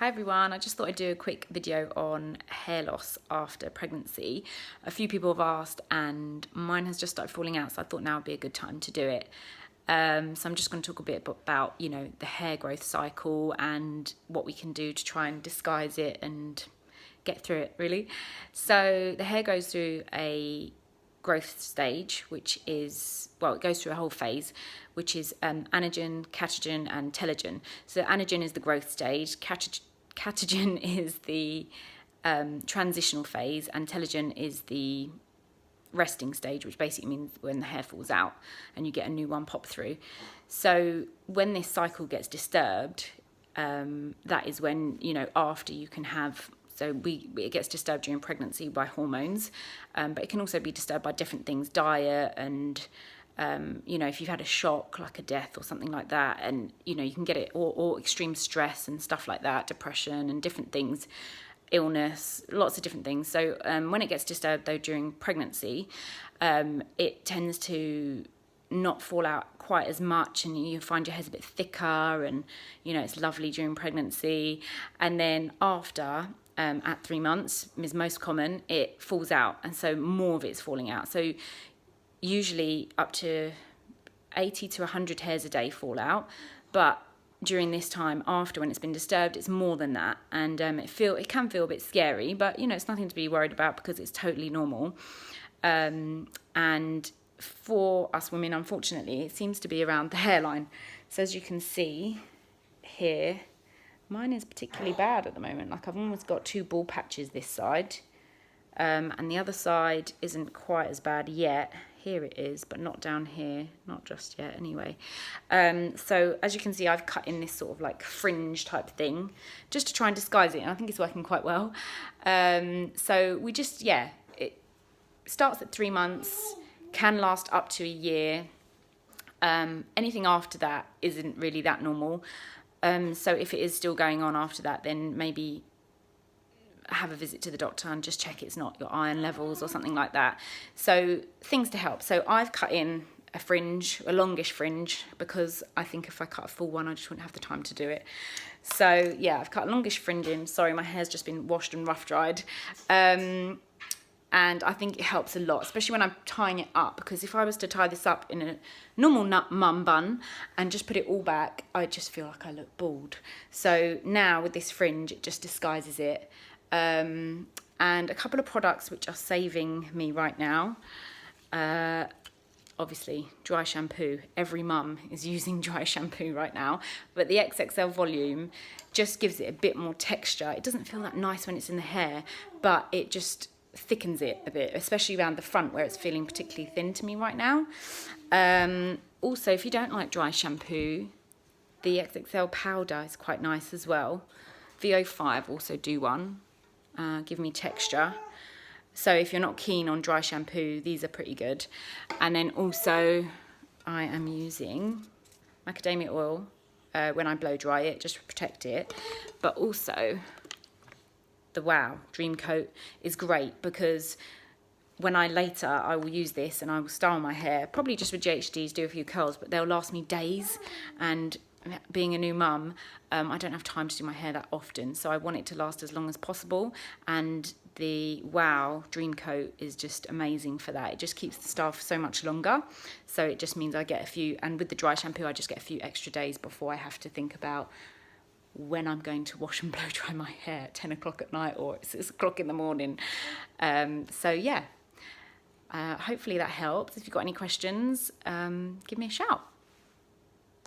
Hi everyone, I just thought I'd do a quick video on hair loss after pregnancy. A few people have asked and mine has just started falling out, so I thought now would be a good time to do it. So I'm just going to talk a bit about, the hair growth cycle and what we can do to try and disguise it and get through it, really. So the hair goes through a growth stage, which is, it goes through a whole phase, which is anagen, catagen and telogen. So anagen is the growth stage, catagen is the transitional phase, and telogen is the resting stage, which basically means when the hair falls out and you get a new one pop through. So when this cycle gets disturbed, that is when, after you can have, it gets disturbed during pregnancy by hormones, but it can also be disturbed by different things, diet and, if you've had a shock like a death or something like that, and, you can get it, or extreme stress and stuff like that, depression and different things, illness, lots of different things. So when it gets disturbed though during pregnancy, it tends to not fall out quite as much, and you find your hair's a bit thicker, and it's lovely during pregnancy. And then after, at 3 months is most common, it falls out, and so more of it's falling out. So usually up to 80 to 100 hairs a day fall out, but during this time after, when it's been disturbed, it's more than that, and it can feel a bit scary, but it's nothing to be worried about because it's totally normal. And for us women, unfortunately, it seems to be around the hairline. So as you can see here, mine is particularly bad at the moment. Like, I've almost got 2 bald patches this side, and the other side isn't quite as bad yet. Here it is, but not down here, not just yet anyway. So as you can see, I've cut in this sort of like fringe type thing just to try and disguise it, and I think it's working quite well. So we just, it starts at 3 months, can last up to a year. Anything after that isn't really that normal. So if it is still going on after that, then maybe have a visit to the doctor and just check it's not your iron levels or something like that. So things to help. So I've cut in a fringe, a longish fringe, because I think if I cut a full one, I just wouldn't have the time to do it. So yeah, I've cut a longish fringe in. Sorry, my hair's just been washed and rough dried. And I think it helps a lot, especially when I'm tying it up, because if I was to tie this up in a normal mum bun and just put it all back, I just feel like I look bald. So now with this fringe, it just disguises it. And a couple of products which are saving me right now. Obviously, dry shampoo. Every mum is using dry shampoo right now, but the XXL volume just gives it a bit more texture. It doesn't feel that nice when it's in the hair, but it just thickens it a bit, especially around the front where it's feeling particularly thin to me right now. Also, if you don't like dry shampoo, the XXL powder is quite nice as well. VO5 also do one, give me texture. So if you're not keen on dry shampoo, these are pretty good. And then also I am using macadamia oil when I blow dry it, just to protect it. But also the Wow Dream Coat is great, because when I will use this and I will style my hair, probably just with GHDs, do a few curls, but they'll last me days. And being a new mum, I don't have time to do my hair that often, so I want it to last as long as possible. And the Wow Dream Coat is just amazing for that. It just keeps the style for so much longer. So it just means I get a few, and with the dry shampoo, I just get a few extra days before I have to think about when I'm going to wash and blow dry my hair at 10 o'clock at night or 6 o'clock in the morning. So yeah, hopefully that helps. If you've got any questions, give me a shout.